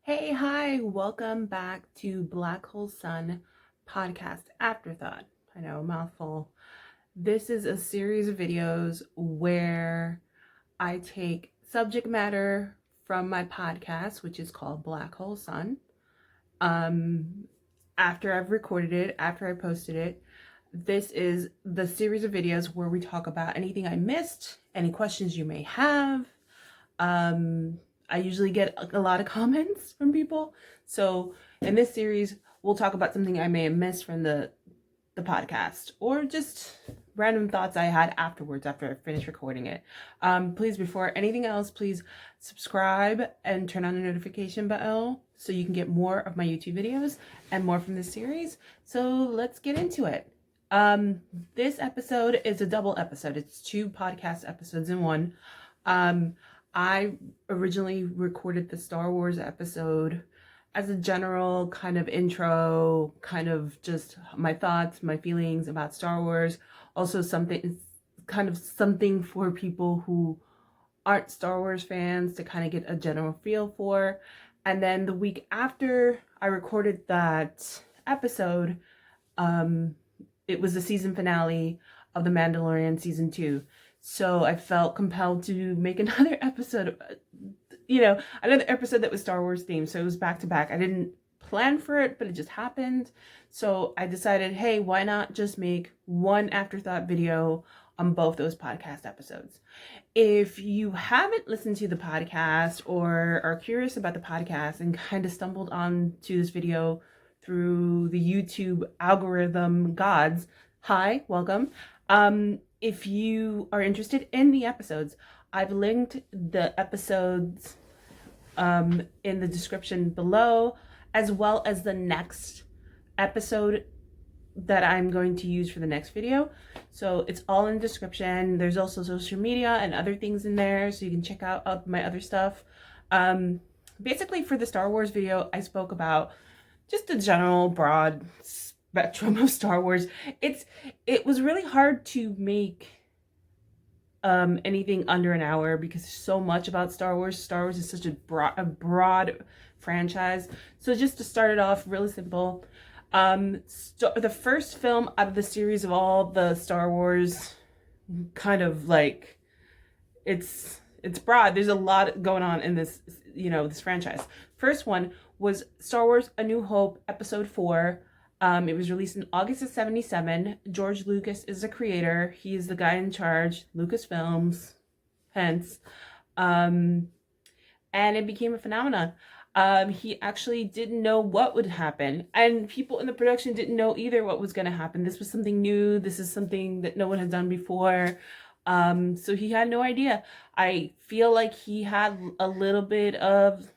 Hey, hi, welcome back to Black Hole Sun Podcast Afterthought. I know, a mouthful. This is a series of videos where I take subject matter from my podcast, which is called Black Hole Sun. After I've recorded it, after I posted it, this is the series of videos where we talk about anything I missed, any questions you may have. I usually get a lot of comments from people. So in this series, we'll talk about something I may have missed from the podcast, or just random thoughts I had afterwards after I finished recording it. Please, before anything else, please subscribe and turn on the notification bell so you can get more of my YouTube videos and more from this series. So let's get into it. This episode is a double episode. It's two podcast episodes in one. I originally recorded the Star Wars episode as a general kind of intro, kind of just my thoughts, my feelings about Star Wars. Also something for people who aren't Star Wars fans to kind of get a general feel for. And then the week after I recorded that episode, it was the season finale of The Mandalorian season 2. So I felt compelled to make another episode, another episode that was Star Wars themed. So it was back to back. I didn't plan for it, but it just happened. So I decided, hey, why not just make one afterthought video on both those podcast episodes? If you haven't listened to the podcast or are curious about the podcast and kind of stumbled onto this video through the YouTube algorithm gods, hi, welcome. If you are interested in the episodes, I've linked the episodes in the description below, as well as the next episode that I'm going to use for the next video. So it's all in the description. There's also social media and other things in there, so you can check out my other stuff. Basically, for the Star Wars video, I spoke about just the general broad spectrum of Star Wars. It was really hard to make anything under an hour because there's so much about Star Wars. Star Wars is such a broad franchise. So just to start it off really simple, the first film out of the series of all the Star Wars, kind of like it's broad. There's a lot going on in this, this franchise. First one was Star Wars A New Hope Episode 4. It was released in August of 1977. George Lucas is the creator. He is the guy in charge, Lucasfilms, hence. And it became a phenomenon. He actually didn't know what would happen, and people in the production didn't know either what was going to happen. This was something new. This is something that no one had done before. So he had no idea. I feel like he had a little bit of,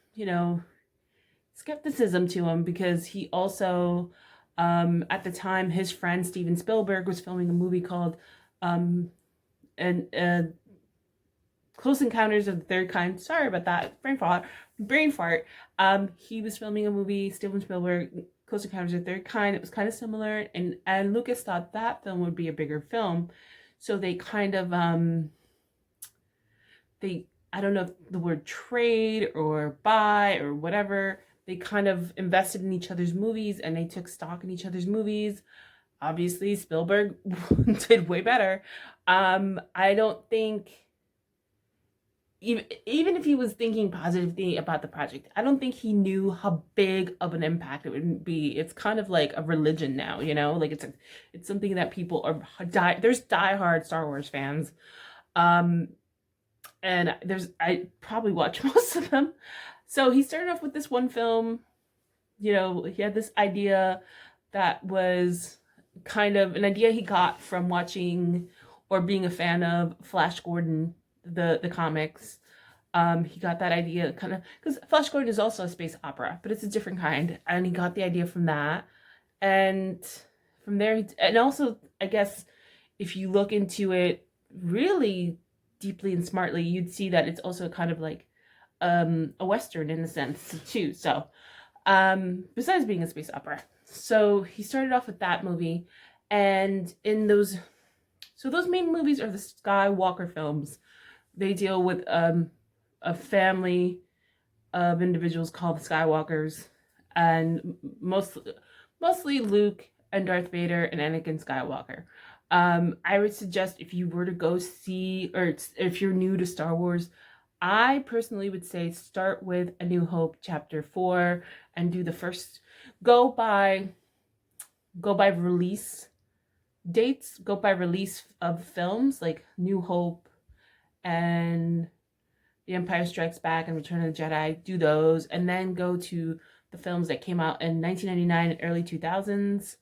skepticism to him, because he also, at the time, his friend Steven Spielberg was filming a movie called Close Encounters of the Third Kind. Sorry about that, brain fart. He was filming a movie, Steven Spielberg, Close Encounters of the Third Kind. It was kind of similar, and Lucas thought that film would be a bigger film, so they kind of I don't know if the word trade or buy or whatever, they kind of invested in each other's movies and they took stock in each other's movies. Obviously, Spielberg did way better. I don't think, even if he was thinking positively about the project, I don't think he knew how big of an impact it would be. It's kind of like a religion now, like it's something that people are there's diehard Star Wars fans. And I probably watch most of them. So he started off with this one film. He had this idea that was kind of an idea he got from watching or being a fan of Flash Gordon, the comics. He got that idea kind of because Flash Gordon is also a space opera, but it's a different kind, and he got the idea from that. And from there, and also, I guess, if you look into it really deeply and smartly, you'd see that it's also kind of like a Western in a sense too. So besides being a space opera, so he started off with that movie, and those main movies are the Skywalker films. They deal with a family of individuals called the Skywalkers, and mostly Luke and Darth Vader and Anakin Skywalker. I would suggest if you were to go see, or if you're new to Star Wars, I personally would say start with A New Hope Chapter 4 and do the first, go by release dates, go by release of films like New Hope and The Empire Strikes Back and Return of the Jedi, do those, and then go to the films that came out in 1999 and early 2000s,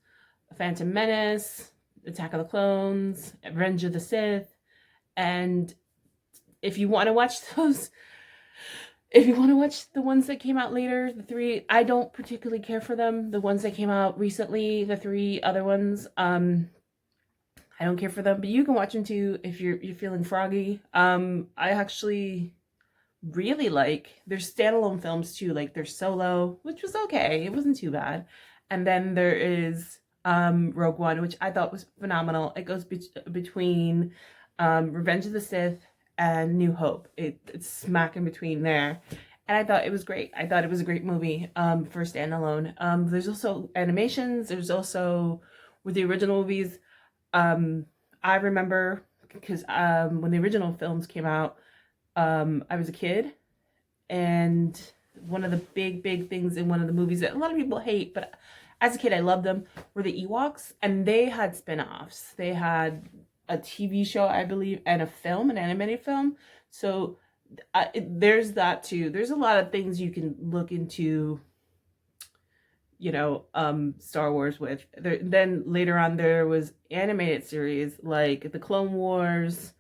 Phantom Menace, Attack of the Clones, Revenge of the Sith, and if you want to watch those, if you want to watch the ones that came out later, the three, I don't particularly care for them. The ones that came out recently, the three other ones, I don't care for them, but you can watch them too if you're feeling froggy. I actually really like their standalone films too, like their Solo, which was okay, it wasn't too bad, and then there is Rogue One, which I thought was phenomenal. It goes between Revenge of the Sith and New Hope. It's smack in between there, and I thought it was great. I thought it was a great movie for standalone. There's also animations. There's also, with the original movies, I remember because when the original films came out, I was a kid, and one of the big things in one of the movies that a lot of people hate, but as a kid I loved them, were the Ewoks, and they had spin-offs. They had a TV show, I believe, and a film, an animated film. So there's that too. There's a lot of things you can look into, you know, Star Wars with. Then later on there was animated series like the Clone Wars,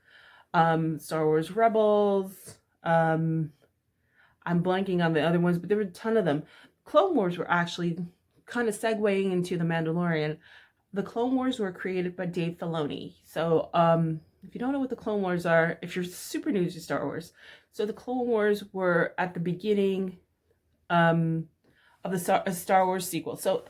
Star Wars Rebels. I'm blanking on the other ones, but there were a ton of them. Clone Wars were actually kind of segueing into The Mandalorian. The Clone Wars were created by Dave Filoni. So, if you don't know what the Clone Wars are, if you're super new to Star Wars, so the Clone Wars were at the beginning of the Star Wars sequel. So,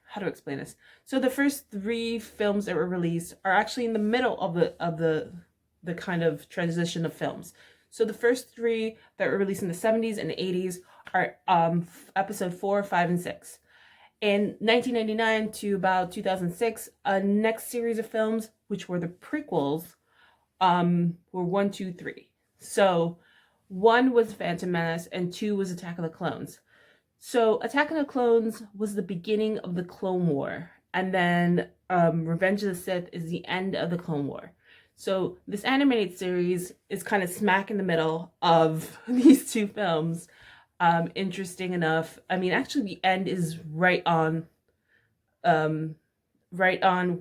how to explain this? So the first three films that were released are actually in the middle of the kind of transition of films. So the first three that were released in the 70s and the 80s are episode 4, 5, and 6. In 1999 to about 2006, a next series of films, which were the prequels, were 1, 2, 3. So 1 was Phantom Menace and 2 was Attack of the Clones. So Attack of the Clones was the beginning of the Clone War, and then Revenge of the Sith is the end of the Clone War. So this animated series is kind of smack in the middle of these two films. Interesting enough. I mean, actually the end is right on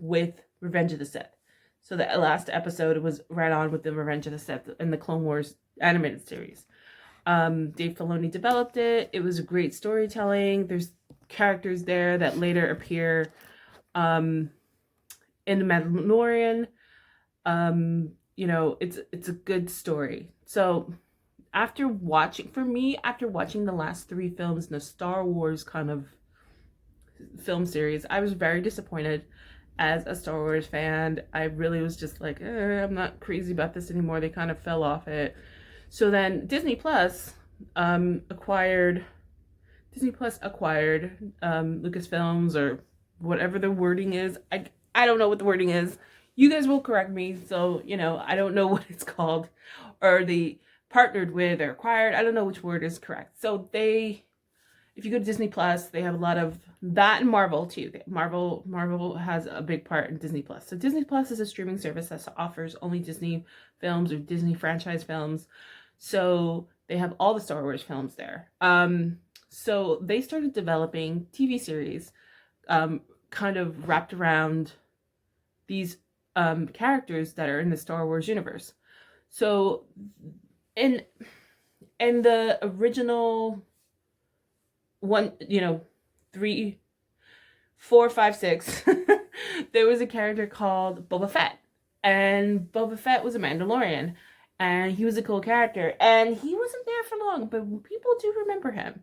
with Revenge of the Sith. So the last episode was right on with the Revenge of the Sith in the Clone Wars animated series. Dave Filoni developed it. It was a great storytelling. There's characters there that later appear in The Mandalorian. You know, it's a good story. So after watching the last 3 films in the Star Wars kind of film series, I was very disappointed as a Star Wars fan. I really was just like, I'm not crazy about this anymore. They kind of fell off it. So then Disney Plus acquired Lucasfilms, or whatever the wording is. I don't know what the wording is. You guys will correct me. So, you know, I don't know what it's called, or the partnered with or acquired. I don't know which word is correct. So if you go to Disney Plus, they have a lot of that, and Marvel too. Marvel has a big part in Disney Plus. So Disney Plus is a streaming service that offers only Disney films or Disney franchise films. So they have all the Star Wars films there. So they started developing TV series kind of wrapped around these characters that are in the Star Wars universe. So in the original 1, 3, 4, 5, 6, there was a character called Boba Fett. And Boba Fett was a Mandalorian. And he was a cool character. And he wasn't there for long, but people do remember him.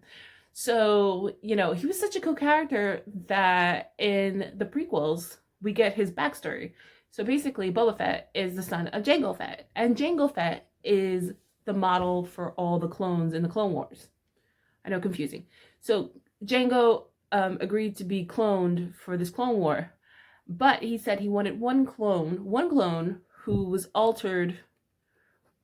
So, he was such a cool character that in the prequels, we get his backstory. So basically, Boba Fett is the son of Jango Fett. And Jango Fett is the model for all the clones in the Clone Wars. I know, confusing. So Jango agreed to be cloned for this Clone War, but he said he wanted one clone who was altered,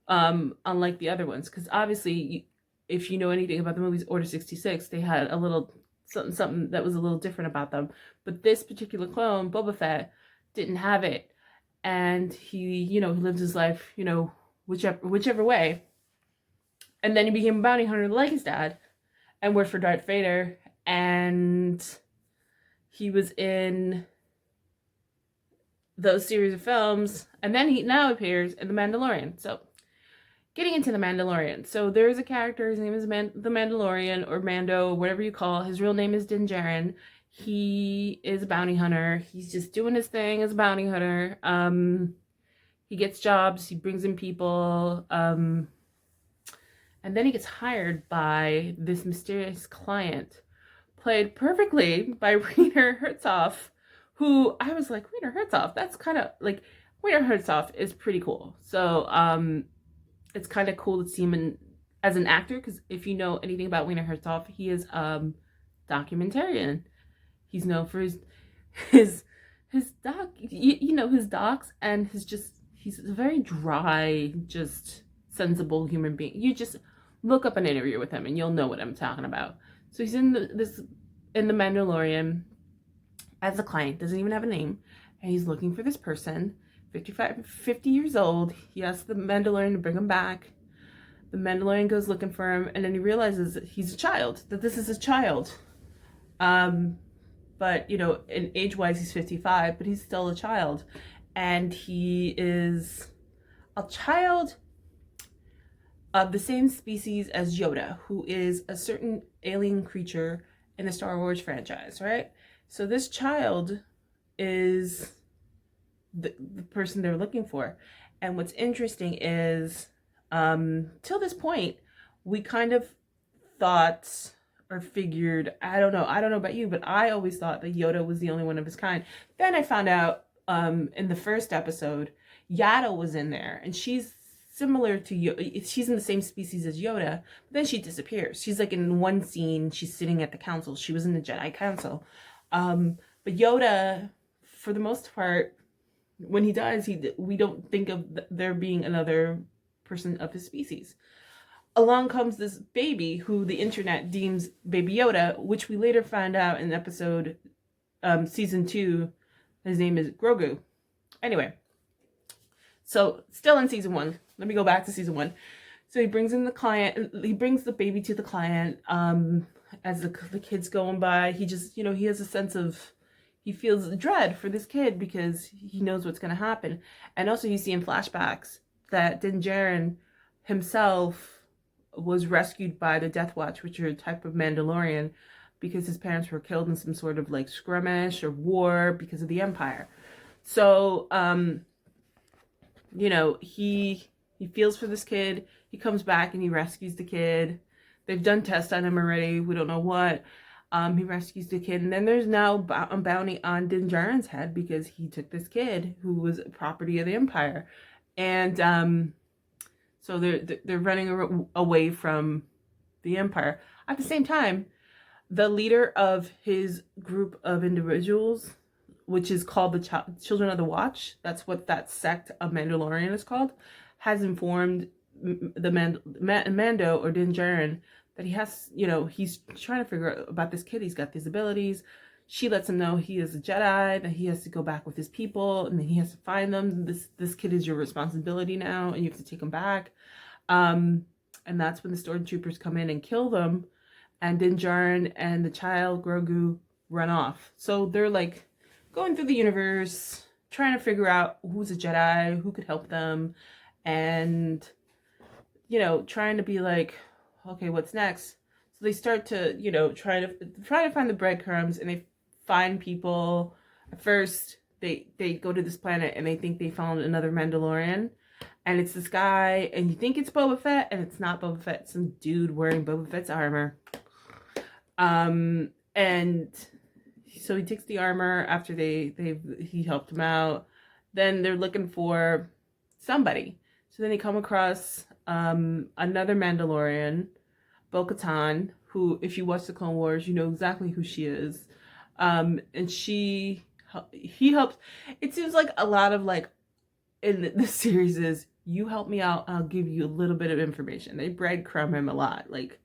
unlike the other ones, because obviously, if you know anything about the movies Order 66, they had a little something that was a little different about them. But this particular clone, Boba Fett, didn't have it, and he lived his life, whichever way, and then he became a bounty hunter like his dad, and worked for Darth Vader, and he was in those series of films, and then he now appears in The Mandalorian. So, getting into The Mandalorian. So, there's a character, his name is The Mandalorian, or Mando, whatever you call. His real name is Din Djarin. He is a bounty hunter. He's just doing his thing as a bounty hunter. He gets jobs, he brings in people, and then he gets hired by this mysterious client, played perfectly by Rainer Herzog, who I was like, Rainer Herzog, that's kind of like, Rainer Herzog is pretty cool. So it's kind of cool to see him as an actor, because if you know anything about Rainer Herzog, he is documentarian. He's known for his his docs, and he's a very dry, just sensible human being. You just look up an interview with him and you'll know what I'm talking about. So he's in the Mandalorian as a client, doesn't even have a name, and he's looking for this person, 50 years old. He asks the Mandalorian to bring him back. The Mandalorian goes looking for him, and then he realizes that he's a child, that this is his child. But, in age-wise, he's 55, but he's still a child. And he is a child of the same species as Yoda, who is a certain alien creature in the Star Wars franchise, right? So this child is the person they're looking for. And what's interesting is, till this point, we kind of thought or figured, I don't know about you, but I always thought that Yoda was the only one of his kind. Then I found out in the first episode, Yaddle was in there, and she's similar to Yoda. She's in the same species as Yoda, but then she disappears. She's like in one scene, she's sitting at the council. She was in the Jedi Council. But Yoda, for the most part, when he dies, we don't think of there being another person of his species. Along comes this baby who the internet deems Baby Yoda, which we later find out in episode season 2. His name is Grogu. Anyway, so still in season 1. Let me go back to season 1. So he brings in the client. He brings the baby to the client. As the kid's going by, he just, he has a sense of, he feels dread for this kid because he knows what's going to happen. And also you see in flashbacks that Din Djarin himself was rescued by the Death Watch, which are a type of Mandalorian, because his parents were killed in some sort of like skirmish or war because of the Empire. So, he feels for this kid. He comes back and he rescues the kid. They've done tests on him already. We don't know what. He rescues the kid, and then there's now a bounty on Din Djarin's head because he took this kid who was property of the Empire, and so they're running away from the Empire. At the same time, the leader of his group of individuals, which is called the Children of the Watch, that's what that sect of Mandalorian is called, has informed the Mando or Din Djarin that he has, he's trying to figure out about this kid. He's got these abilities. She lets him know he is a Jedi, that he has to go back with his people, and then he has to find them. This kid is your responsibility now, and you have to take him back. And that's when the stormtroopers come in and kill them, and Din Djarin and the child Grogu run off. So they're like going through the universe, trying to figure out who's a Jedi, who could help them, and trying to be like, okay, what's next? So they start to, try to find the breadcrumbs, and they find people. At first, they go to this planet and they think they found another Mandalorian, and it's this guy, and you think it's Boba Fett, and it's not Boba Fett. It's some dude wearing Boba Fett's armor. And so he takes the armor after he helped him out. Then they're looking for somebody. So then they come across another Mandalorian, Bo-Katan, who, if you watch the Clone Wars, you know exactly who she is. And he helps. It seems like a lot of like in the series is, you help me out, I'll give you a little bit of information. They breadcrumb him a lot, like,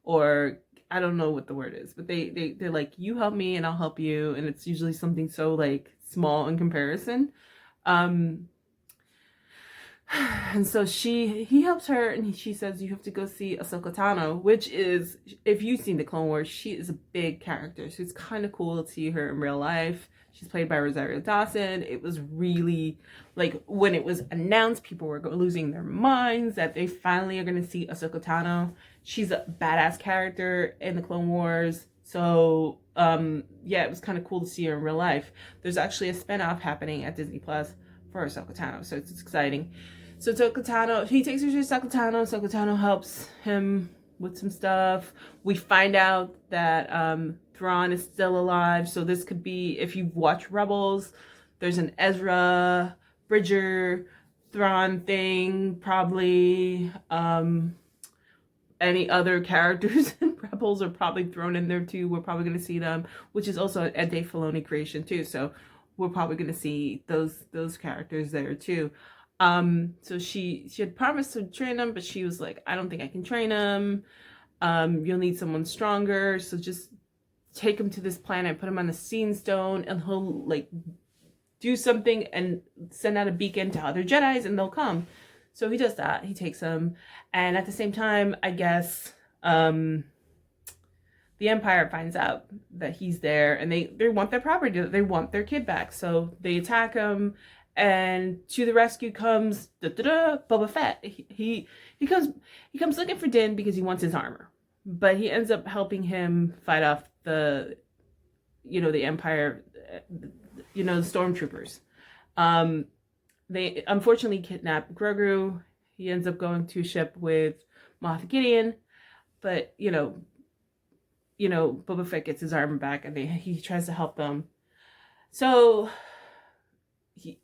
or I don't know what the word is, but they're like, you help me and I'll help you, and it's usually something so like small in comparison. And so he helps her, and she says, you have to go see Ahsoka Tano, which is, if you've seen the Clone Wars, she is a big character. So it's kind of cool to see her in real life. She's played by Rosario Dawson. It was really, like, when it was announced, people were losing their minds that they finally are going to see Ahsoka Tano. She's a badass character in the Clone Wars. So, yeah, it was kind of cool to see her in real life. There's actually a spinoff happening at Disney Plus for Ahsoka Tano, so it's exciting. So Ahsoka Tano, he takes her to Ahsoka Tano. Ahsoka Tano helps him with some stuff. We find out that Thrawn is still alive. So this could be, if you've watched Rebels, there's an Ezra, Bridger, Thrawn thing, probably. Any other characters in Rebels are probably thrown in there too. We're probably going to see them, which is also a Dave Filoni creation too. So we're probably going to see those characters there too. So she had promised to train him, but she was like, I don't think I can train him. You'll need someone stronger. So just take him to this planet, put him on the Seeing Stone, and he'll like do something and send out a beacon to other Jedis, and they'll come. So he does that. He takes him, and at the same time, I guess the Empire finds out that he's there, and they want their property. They want their kid back. So they attack him. And to the rescue comes Boba Fett. He comes looking for Din because he wants his armor, but he ends up helping him fight off the Empire, the stormtroopers. They unfortunately kidnap Grogu. He ends up going to a ship with Moff Gideon, but Boba Fett gets his armor back, and he tries to help them. So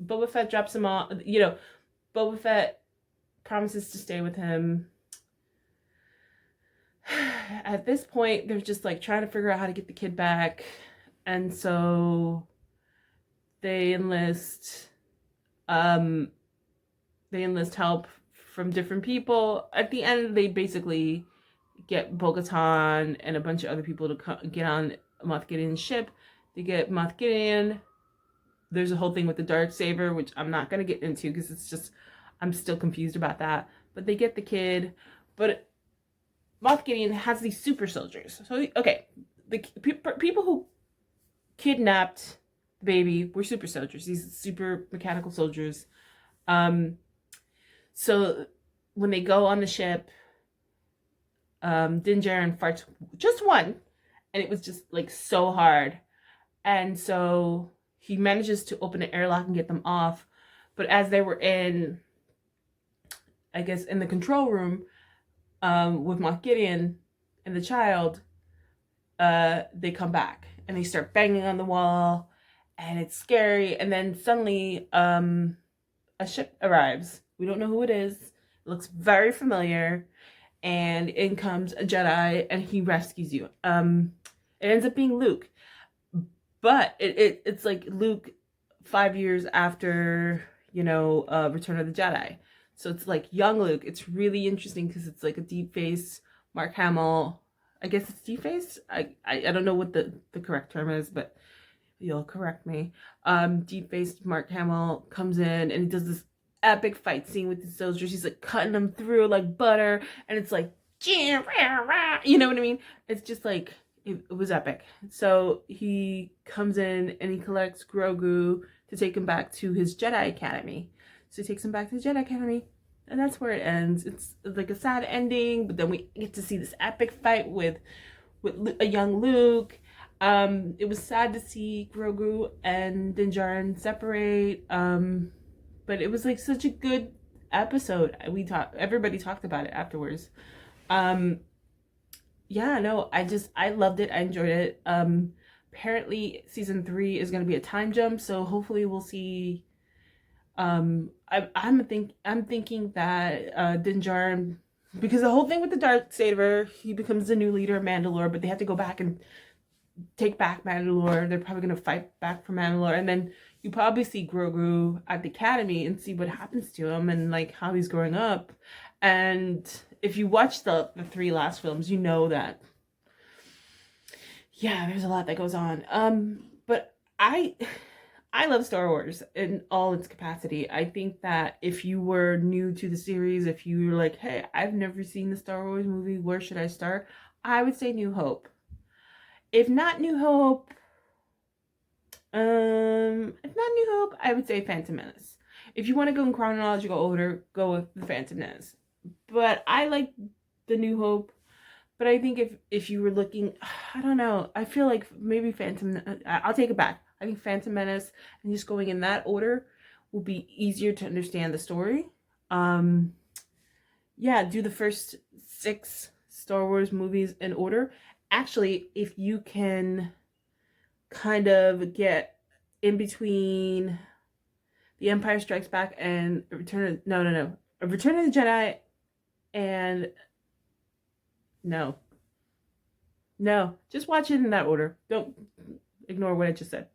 Boba Fett drops him off. Boba Fett promises to stay with him. At this point, they're just like trying to figure out how to get the kid back, and so they enlist help from different people. At the end, they basically get Bo-Katan and a bunch of other people to get on Moff Gideon's ship. They get Moff Gideon. There's a whole thing with the Darksaber, which I'm not going to get into because it's just, I'm still confused about that. But they get the kid. But Moff Gideon has these super soldiers. So, okay, the people who kidnapped the baby were super soldiers. These super mechanical soldiers. So when they go on the ship, Din Djarin farts just one. And it was just like so hard. And so he manages to open an airlock and get them off. But as they were in, I guess, in the control room with Moff Gideon and the child, they come back and they start banging on the wall, and it's scary. And then suddenly a ship arrives. We don't know who it is. It looks very familiar. And in comes a Jedi, and he rescues you. It ends up being Luke. But it's like Luke 5 years after, Return of the Jedi. So it's like young Luke. It's really interesting because it's like a deep-faced Mark Hamill. I guess it's deep-faced? I don't know what the correct term is, but you'll correct me. Deep-faced Mark Hamill comes in, and he does this epic fight scene with the soldiers. He's like cutting them through like butter, and it's like, you know what I mean? It's just like, it was epic. So he comes in and he collects Grogu to take him back to his Jedi Academy. So he takes him back to the Jedi Academy, and that's where it ends. It's like a sad ending, but then we get to see this epic fight with a young Luke. It was sad to see Grogu and Din Djarin separate, but it was like such a good episode. Everybody talked about it afterwards. Yeah, no, I loved it. I enjoyed it. Apparently season 3 is going to be a time jump, so hopefully we'll see I'm thinking that Din Djarin, because the whole thing with the Darksaber, he becomes the new leader of Mandalore, but they have to go back and take back Mandalore. They're probably gonna fight back for Mandalore, and then you probably see Grogu at the academy and see what happens to him and like how he's growing up. And if you watch the three last films, you know that yeah, there's a lot that goes on. But I love Star Wars in all its capacity. I think that if you were new to the series, if you were like, hey, I've never seen the Star Wars movie, where should I start? I would say New Hope. If not New Hope, I would say Phantom Menace. If you want to go in chronological order, go with the Phantom Menace. But I like the New Hope. But I think if you were looking, I don't know, I feel like maybe I'll take it back. I think Phantom Menace and just going in that order will be easier to understand the story. Yeah, do the first 6 Star Wars movies in order. Actually, if you can kind of get in between The Empire Strikes Back and Return of the Jedi and no, just watch it in that order. Don't ignore what I just said.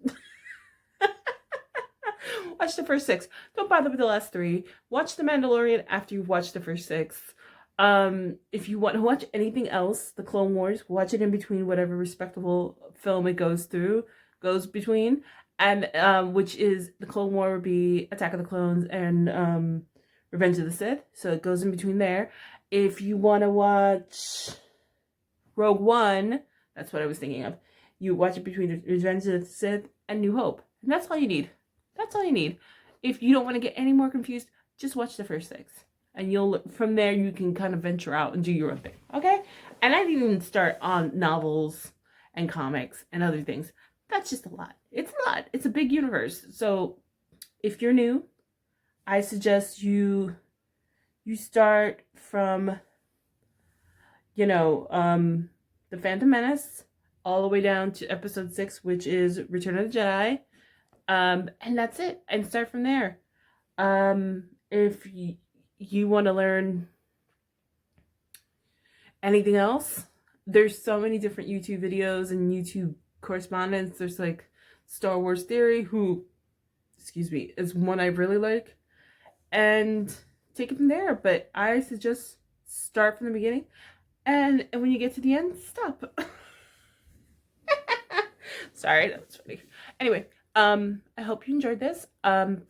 Watch the first 6. Don't bother with the last 3. Watch The Mandalorian after you've watched the first 6. If you want to watch anything else, The Clone Wars, watch it in between whatever respectable film it goes between. And which is the Clone War would be Attack of the Clones and Revenge of the Sith. So it goes in between there. If you want to watch Rogue One, that's what I was thinking of. You watch it between Revenge of the Sith and New Hope. And that's all you need. That's all you need. If you don't want to get any more confused, just watch the first 6. And from there, you can kind of venture out and do your own thing. Okay? And I didn't even start on novels and comics and other things. That's just a lot. It's a lot. It's a big universe. So if you're new, I suggest you start from, the Phantom Menace all the way down to episode 6, which is Return of the Jedi. And that's it. And start from there. If you want to learn anything else, there's so many different YouTube videos and YouTube correspondence. There's like Star Wars Theory, is one I really like. And take it from there. But I suggest start from the beginning. And when you get to the end, stop. Sorry, that was funny. Anyway, I hope you enjoyed this.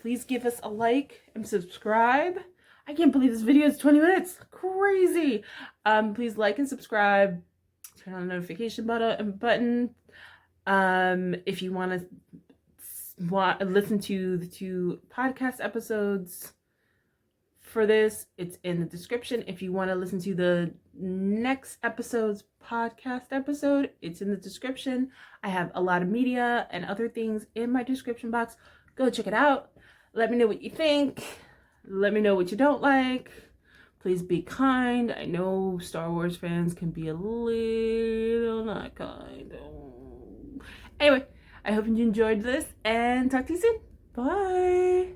Please give us a like and subscribe. I can't believe this video is 20 minutes. Crazy. Please like and subscribe. Turn on the notification button. If you want to listen to the 2 podcast episodes for this, it's in the description. If you want to listen to the next episode's podcast episode, it's in the description. I have a lot of media and other things in my description box. Go check it out. Let me know what you think. Let me know what you don't like. Please be kind. I know Star Wars fans can be a little not kind. Anyway, I hope you enjoyed this and talk to you soon. Bye.